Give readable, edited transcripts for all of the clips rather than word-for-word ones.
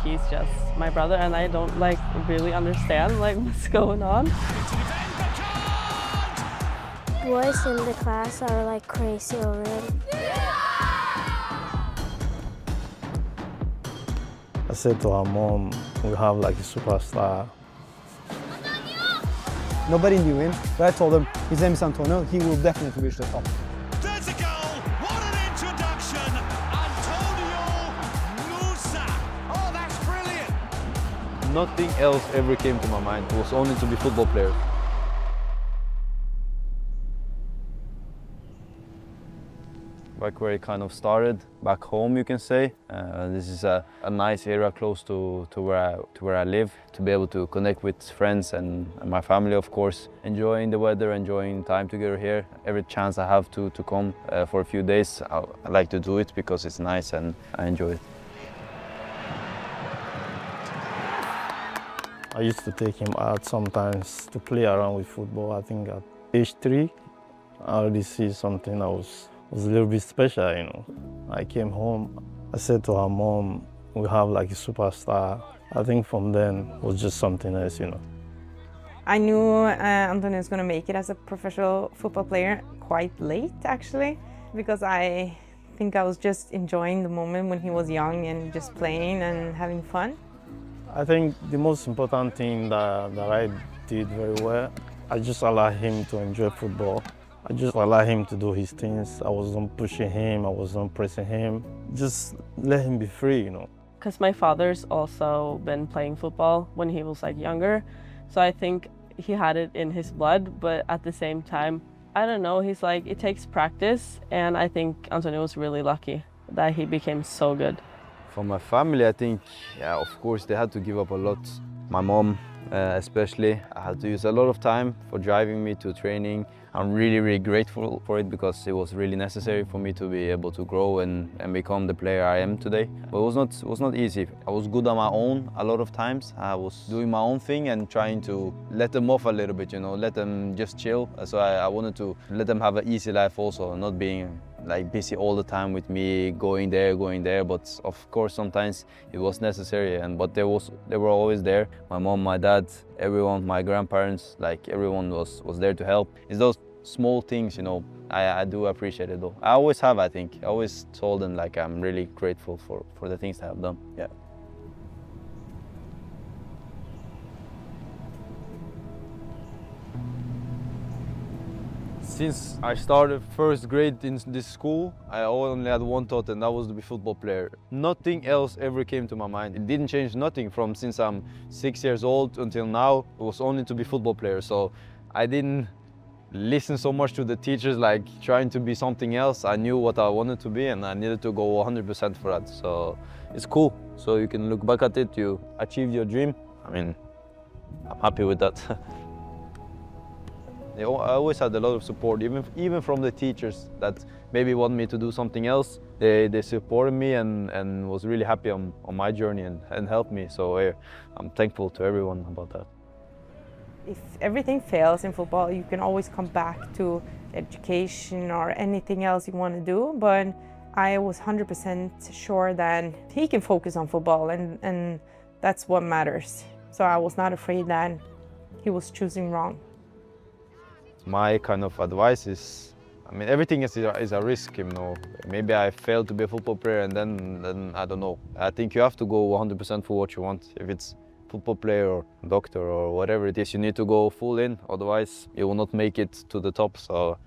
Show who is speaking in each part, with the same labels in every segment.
Speaker 1: he's just my brother, and I don't like really understand like what's going on.
Speaker 2: Boys in the class are like crazy over him.
Speaker 3: I said to her mom, we have like a superstar.
Speaker 4: Nobody knew him, but I told him his name is Antonio, he will definitely reach the top.
Speaker 5: There's a goal! What an introduction! Antonio Nusa! Oh, that's brilliant!
Speaker 6: Nothing else ever came to my mind. It was only to be football player. Back where it kind of started, back home you can say. This is a nice area close to where I live, to be able to connect with friends and my family, of course. Enjoying the weather, enjoying time together here. Every chance I have to come for a few days, I like to do it because it's nice and I enjoy it.
Speaker 3: I used to take him out sometimes to play around with football. I think at age 3, I already see something that was a little bit special, you know. I came home, I said to her mom, we have like a superstar. I think from then it was just something else, you know.
Speaker 7: I knew Antonio was going to make it as a professional football player quite late, actually, because I think I was just enjoying the moment when he was young and just playing and having fun.
Speaker 3: I think the most important thing that I did very well, I just allowed him to enjoy football. I just allowed him to do his things. I wasn't pushing him, I wasn't pressing him. Just let him be free, you know.
Speaker 1: Because my father's also been playing football when he was like younger, so I think he had it in his blood, but at the same time, I don't know, he's like, it takes practice, and I think Antonio was really lucky that he became so good.
Speaker 6: For my family, I think, yeah, of course, they had to give up a lot. My mom, especially, I had to use a lot of time for driving me to training. I'm really, really grateful for it because it was really necessary for me to be able to grow and become the player I am today. But it was not easy. I was good on my own a lot of times. I was doing my own thing and trying to let them off a little bit, you know, let them just chill. So I wanted to let them have an easy life also, not being like busy all the time with me, going there. But of course, sometimes it was necessary. But they were always there. My mom, my dad, everyone, my grandparents, like everyone was there to help. It's those small things, you know, I do appreciate it though. I always have, I think. I always told them like I'm really grateful for the things they have done. Yeah. Since I started first grade in this school, I only had one thought, and that was to be a football player. Nothing else ever came to my mind. It didn't change nothing from since I'm 6 years old until now. It was only to be a football player. So I didn't listen so much to the teachers, like trying to be something else. I knew what I wanted to be, and I needed to go 100% for that. So it's cool. So you can look back at it, you achieved your dream. I mean, I'm happy with that. I always had a lot of support, even from the teachers that maybe want me to do something else. They supported me and was really happy on my journey and helped me. So I'm thankful to everyone about that.
Speaker 7: If everything fails in football, you can always come back to education or anything else you want to do. But I was 100% sure that he can focus on football, and that's what matters. So I was not afraid that he was choosing wrong.
Speaker 6: My kind of advice is, I mean, everything is a risk, you know. Maybe I failed to be a football player, and then I don't know. I think you have to go 100% for what you want. If it's football player or doctor or whatever it is, you need to go full in, otherwise you will not make it to the top. So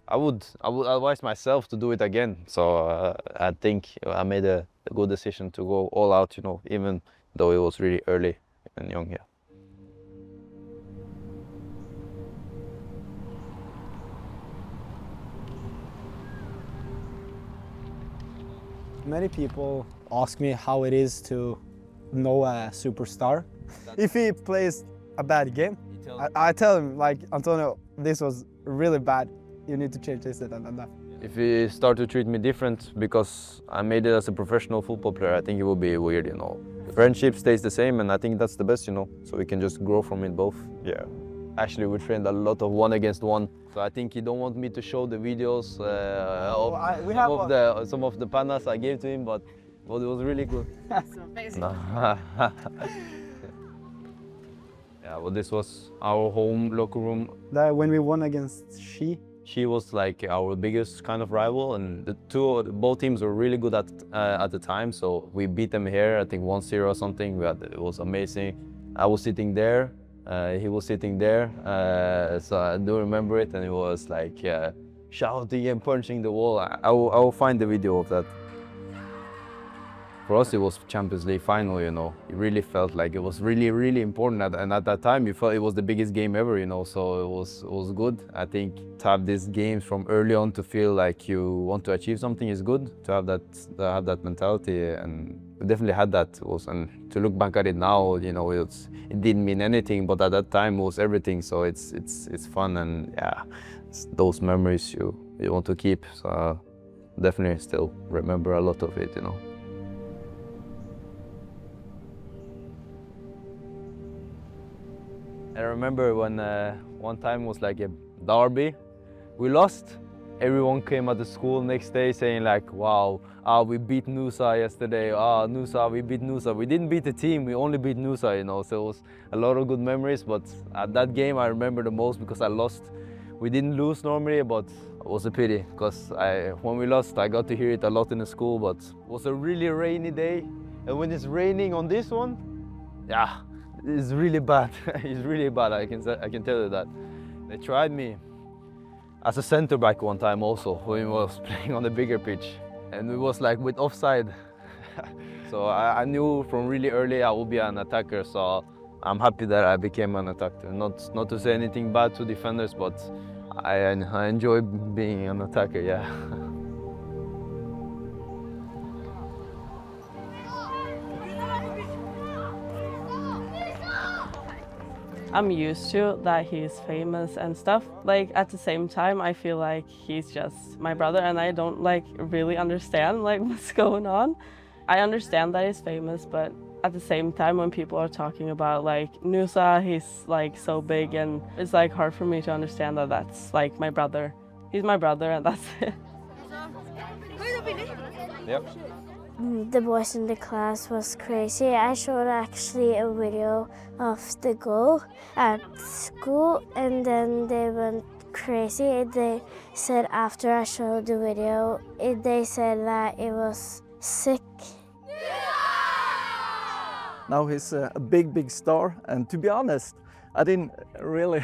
Speaker 6: I would advise myself to do it again. So I think I made a good decision to go all out, you know, even though it was really early and young, yeah.
Speaker 4: Many people ask me how it is to know a superstar. If he plays a bad game, I tell him, like, Antonio, this was really bad. You need to change this and that.
Speaker 6: If he start to treat me different because I made it as a professional football player, I think it will be weird, you know. Friendship stays the same, and I think that's the best, you know, so we can just grow from it both. Yeah. Actually, we trained a lot of 1-against-1, so I think he don't want me to show the videos of some of the panas I gave to him, but but it was really good. Yeah, well, this was our home locker room.
Speaker 4: That when we won against
Speaker 6: She was like our biggest kind of rival, and both teams were really good at the time. So we beat them here, I think 1-0 or something. It was amazing. I was sitting there, he was sitting there, so I do remember it, and it was like shouting and punching the wall. I will find the video of that. For us, it was Champions League final, you know. It really felt like it was really, really important. And at that time, you felt it was the biggest game ever, you know, so it was good. I think to have these games from early on to feel like you want to achieve something is good, to have that mentality, and we definitely had that. And to look back at it now, you know, it didn't mean anything, but at that time it was everything, so it's fun, and yeah, it's those memories you want to keep. So definitely still remember a lot of it, you know. I remember when one time was like a derby. We lost. Everyone came at the school next day saying like, wow, we beat Nusa yesterday. Nusa, we beat Nusa. We didn't beat the team, we only beat Nusa, you know. So it was a lot of good memories, but at that game I remember the most because I lost. We didn't lose normally, but it was a pity because when we lost, I got to hear it a lot in the school, but it was a really rainy day. And when it's raining on this one, yeah, it's really bad. It's really bad, I can tell you that. They tried me as a center back one time also, when we was playing on the bigger pitch. And it was like with offside. So I knew from really early I would be an attacker, so I'm happy that I became an attacker. Not to say anything bad to defenders, but I enjoy being an attacker, yeah.
Speaker 1: I'm used to that he's famous and stuff. Like at the same time, I feel like he's just my brother, and I don't like really understand like what's going on. I understand that he's famous, but at the same time, when people are talking about like Nusa, he's like so big, and it's like hard for me to understand that that's like my brother. He's my brother, and that's it.
Speaker 6: Yep.
Speaker 2: The boys in the class was crazy. I showed actually a video of the goal at school, and then they went crazy. They said after I showed the video, they said that it was sick.
Speaker 3: Now he's a big star, and to be honest, I didn't really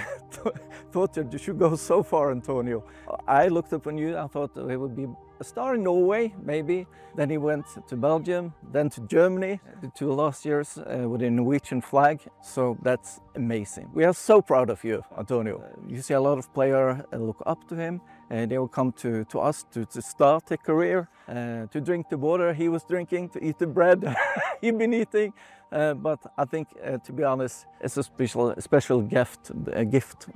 Speaker 3: thought that you should go so far, Antonio. I looked upon you, I thought he would be a star in Norway, maybe. Then he went to Belgium, then to Germany, the 2 last years with the Norwegian flag. So that's amazing. We are so proud of you, Antonio. You see a lot of players look up to him. They will come to us to start a career, to drink the water he was drinking, to eat the bread he'd been eating. But I think, to be honest, it's a special gift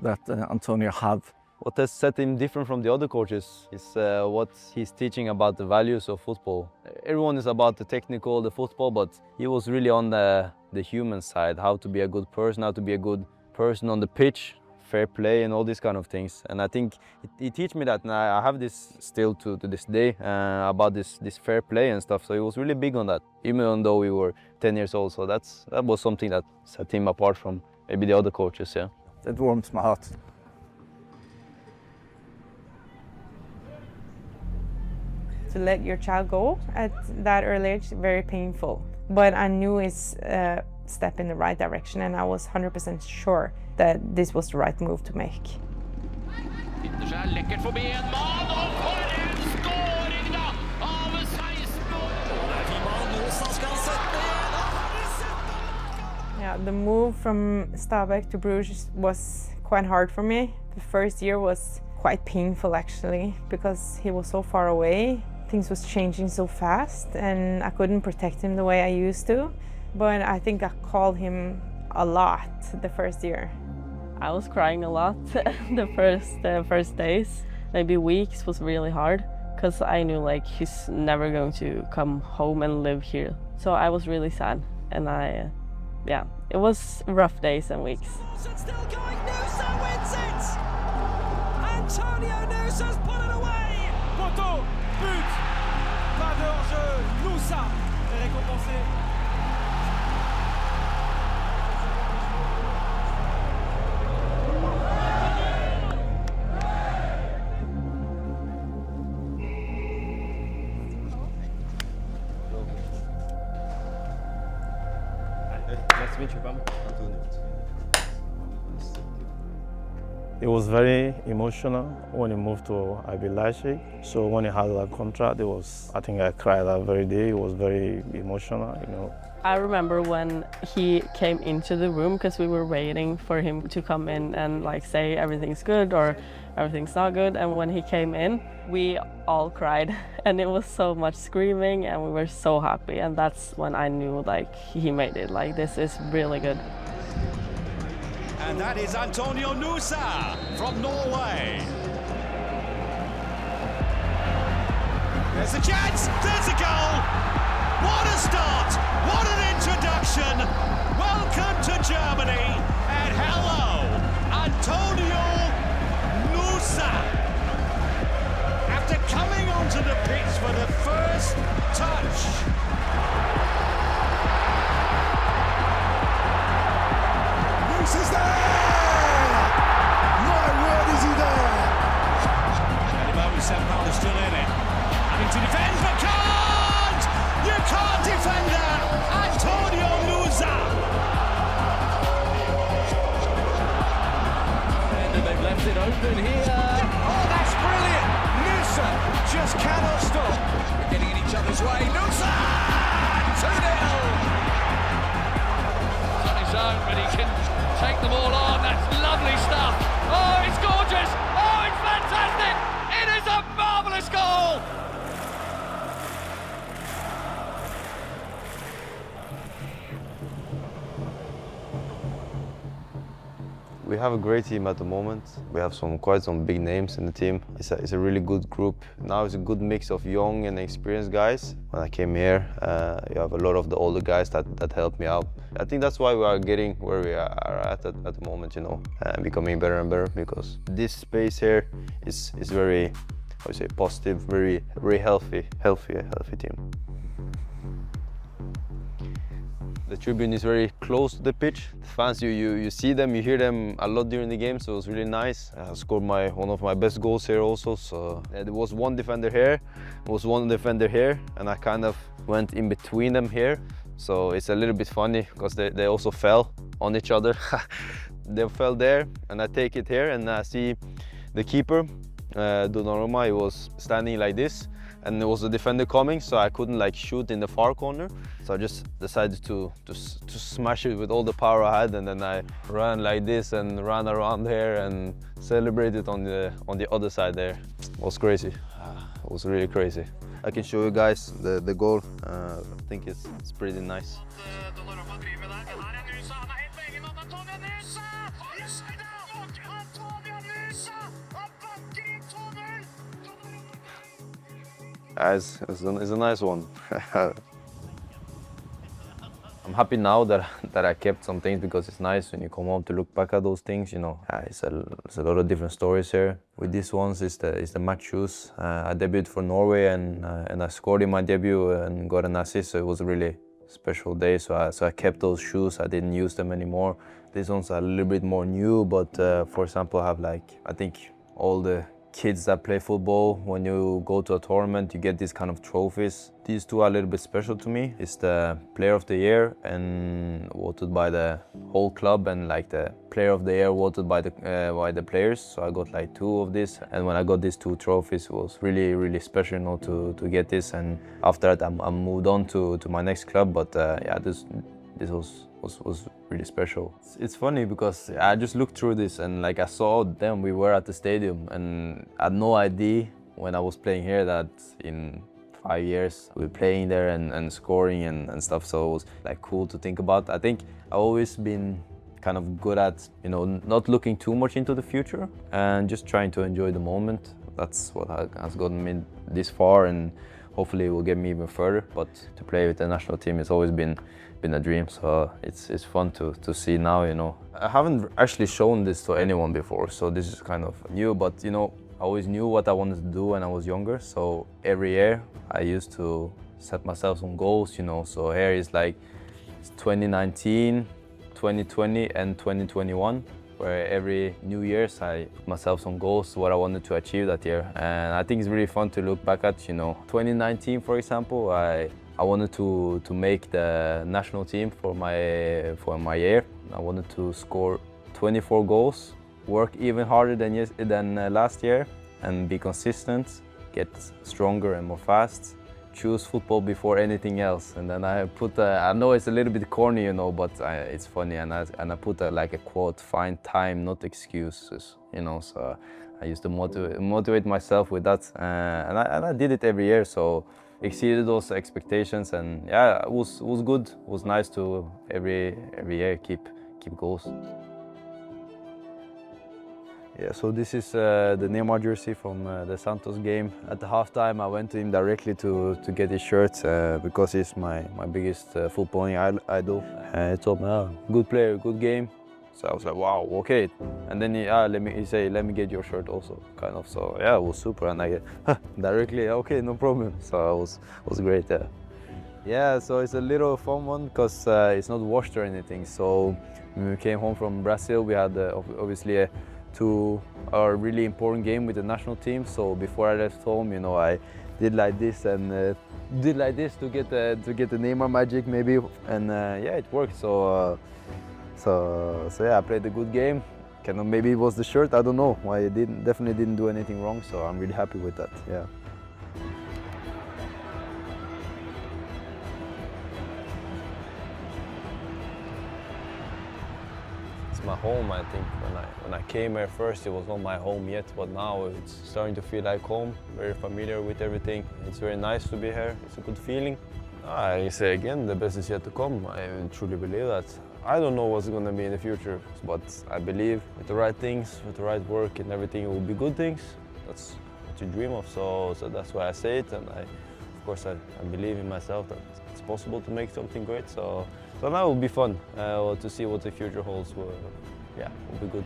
Speaker 3: that Antonio have.
Speaker 6: What has set him different from the other coaches is what he's teaching about the values of football. Everyone is about the technical, the football, but he was really on the human side, how to be a good person, how to be a good person on the pitch, fair play and all these kind of things. And I think he teach me that, and I have this still to this day about this fair play and stuff. So he was really big on that, even though we were 10 years old. So that was something that set him apart from maybe the other coaches, yeah.
Speaker 3: That warms my heart.
Speaker 7: To let your child go at that early age, very painful. But I knew it's a step in the right direction, and I was 100% sure that this was the right move to make. Yeah, the move from Stabæk to Bruges was quite hard for me. The first year was quite painful actually, because he was so far away. Things was changing so fast, and I couldn't protect him the way I used to. But I think I called him a lot the first year.
Speaker 1: I was crying a lot the first days. Maybe weeks was really hard, because I knew like he's never going to come home and live here. So I was really sad, and yeah, it was rough days and weeks.
Speaker 5: Still going, Nusa wins it! Antonio Nusa's put it away! Poteau, but, pas de hors-jeu, Nusa
Speaker 6: Nice to meet you, Antonio.
Speaker 3: It was very emotional when he moved to RB Leipzig. So when he had that contract, I think I cried that very day. It was very emotional, you know.
Speaker 1: I remember when he came into the room because we were waiting for him to come in and like say everything's good or everything's not good. And when he came in, we all cried and it was so much screaming and we were so happy. And that's when I knew like he made it, like this is really good.
Speaker 5: And that is Antonio Nusa from Norway. There's a chance, there's a goal. What a start, what an introduction. Welcome to Germany and hello, Antonio Nusa. After coming onto the pitch for the first touch.
Speaker 8: Nusa's there! My word, is he there?
Speaker 5: At the moment, Sempal is still in it. Having to defend, but can't! You can't defend that! Antonio Nusa!
Speaker 9: And they've left it open here.
Speaker 5: Oh, that's brilliant! Nusa just cannot stop.
Speaker 9: We're getting in each other's way. Nusa! 2-0! On his own, but he can take them all on. That's lovely stuff. Oh, it's gorgeous. Oh, it's fantastic. It is a marvellous goal.
Speaker 6: We have a great team at the moment. We have quite some big names in the team. It's a really good group. Now it's a good mix of young and experienced guys. When I came here, you have a lot of the older guys that helped me out. I think that's why we are getting where we are at the moment, you know, becoming better and better because this space here is very, how you say, positive, very healthy team. The tribune is very close to the pitch. The fans, you see them, you hear them a lot during the game, so it was really nice. I scored one of my best goals here also. So there was one defender here, and I kind of went in between them here. So it's a little bit funny because they also fell on each other. They fell there, and I take it here, and I see the keeper, Donnarumma, he was standing like this. And there was a defender coming, so I couldn't like shoot in the far corner. So I just decided to smash it with all the power I had, and then I ran like this and ran around here and celebrated on the other side there. It was crazy. It was really crazy. I can show you guys the goal. I think it's pretty nice. It's a nice one. I'm happy now that I kept some things because it's nice when you come home to look back at those things. You know, it's a lot of different stories here. With these ones, it's the match shoes. I debuted for Norway and I scored in my debut and got an assist. So it was a really special day. So I kept those shoes. I didn't use them anymore. These ones are a little bit more new, but for example, I have I think all the kids that play football, when you go to a tournament, you get these kind of trophies. These two are a little bit special to me. It's the Player of the Year and voted by the whole club, and the Player of the Year voted by the players. So I got two of these, and when I got these two trophies, it was really, really special, you know, to get this. And after that, I moved on to my next club. But yeah, this was really special. It's funny because I just looked through this and I saw them. We were at the stadium and I had no idea when I was playing here that in 5 years we'll be playing there and scoring and stuff. So it was cool to think about. I think I've always been kind of good at, you know, not looking too much into the future and just trying to enjoy the moment. That's what has gotten me this far, and hopefully it will get me even further. But to play with the national team has always been a dream, so it's fun to see now, you know. I haven't actually shown this to anyone before, so this is kind of new, but you know, I always knew what I wanted to do when I was younger, so every year I used to set myself some goals, you know. So here is like 2019, 2020 and 2021, where every New Year's I put myself some goals, what I wanted to achieve that year. And I think it's really fun to look back at, you know. 2019, for example, I wanted to make the national team for my year. I wanted to score 24 goals, work even harder than last year, and be consistent, get stronger and more fast. Choose football before anything else. And then I put, I know it's a little bit corny, you know, but it's funny. And I put like a quote: "Find time, not excuses." You know, so I used to motivate myself with that, and I did it every year. So exceeded those expectations, and yeah, it was good. It was nice to every year keep goals. Yeah, so this is the Neymar jersey from the Santos game. At the halftime, I went to him directly to get his shirt because he's my biggest footballing idol. He told me, "Oh, good player, good game." So I was like, "Wow, okay." And then he said, "Let me get your shirt also," kind of. So yeah, it was super, and I get directly, "Okay, no problem." So it was great. Yeah. Yeah, so it's a little fun one because it's not washed or anything. So when we came home from Brazil, we had obviously a really important game with the national team. So before I left home, you know, I did like this and did like this to get the Neymar magic maybe, and yeah, it worked. So yeah, I played a good game. Maybe it was the shirt, I don't know. I definitely didn't do anything wrong, so I'm really happy with that. Yeah. My home. I think when I came here first, it was not my home yet, but now it's starting to feel like home. Very familiar with everything. It's very nice to be here. It's a good feeling. I say again, the best is yet to come. I truly believe that. I don't know what's going to be in the future, but I believe with the right things, with the right work and everything, it will be good things. That's what you dream of. So that's why I say it, and of course I believe in myself that it's possible to make something great. So now it will be fun to see what the future holds. Yeah, it will be good.